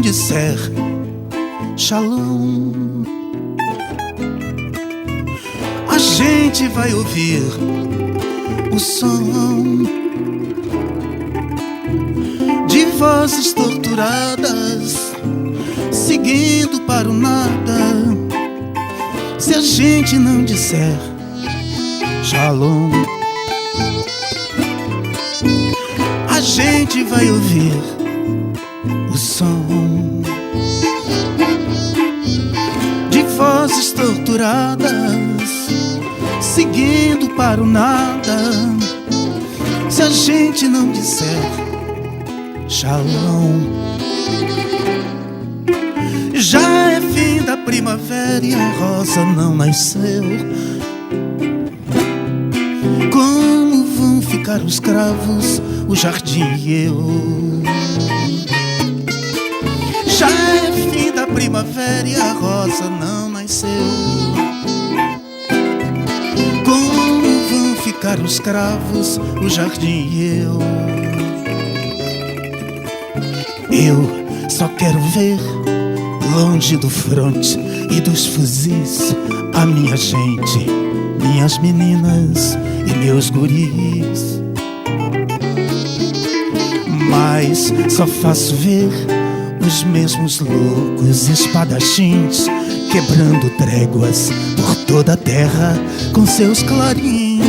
não disser Shalom, a gente vai ouvir o som de vozes torturadas, seguindo para o nada. Se a gente não disser Shalom, a gente vai ouvir o som de vozes torturadas, seguindo para o nada. Se a gente não disser Shalom, já é fim da primavera e a rosa não nasceu. Como vão ficar os cravos, o jardim e eu? Já é fim da primavera e a rosa não nasceu. Como vão ficar os cravos, o jardim e eu? Eu só quero ver, longe do fronte e dos fuzis, a minha gente, minhas meninas e meus guris. Mas só faço ver os mesmos loucos espadachins, quebrando tréguas por toda a terra com seus clarins.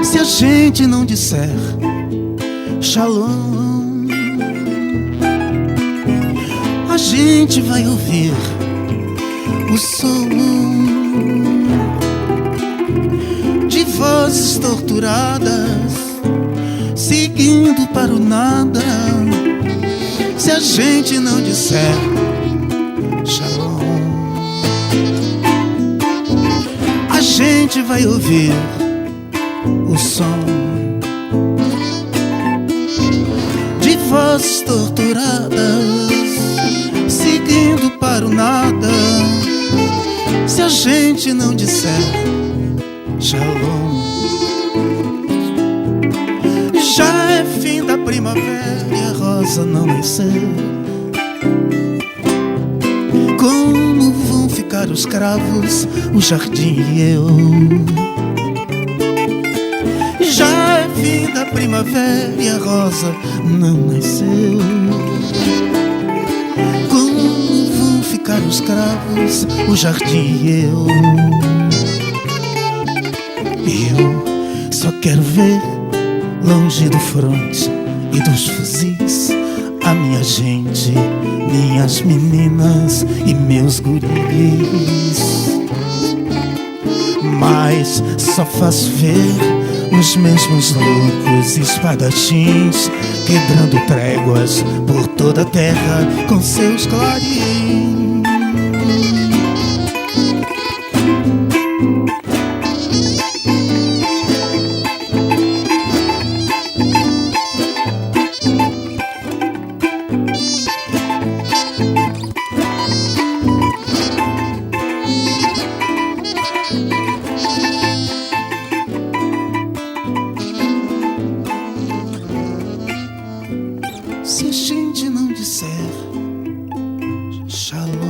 Se a gente não disser Shalom, a gente vai ouvir o som de vozes torturadas, seguindo para o nada. Se a gente não disser Shalom, a gente vai ouvir o som de vozes torturadas, seguindo para o nada. Se a gente não disser Shalom, já é fim da primavera e a rosa não nasceu. Como vão ficar os cravos, o jardim e eu? Já é fim da primavera e a rosa não nasceu. Como vão ficar os cravos, o jardim e eu? Eu só quero ver, longe do fronte e dos fuzis, a minha gente, minhas meninas e meus guris. Mas só faço ver os mesmos loucos espadachins, quebrando tréguas por toda a terra com seus clarins. Se a gente não disser Shalom,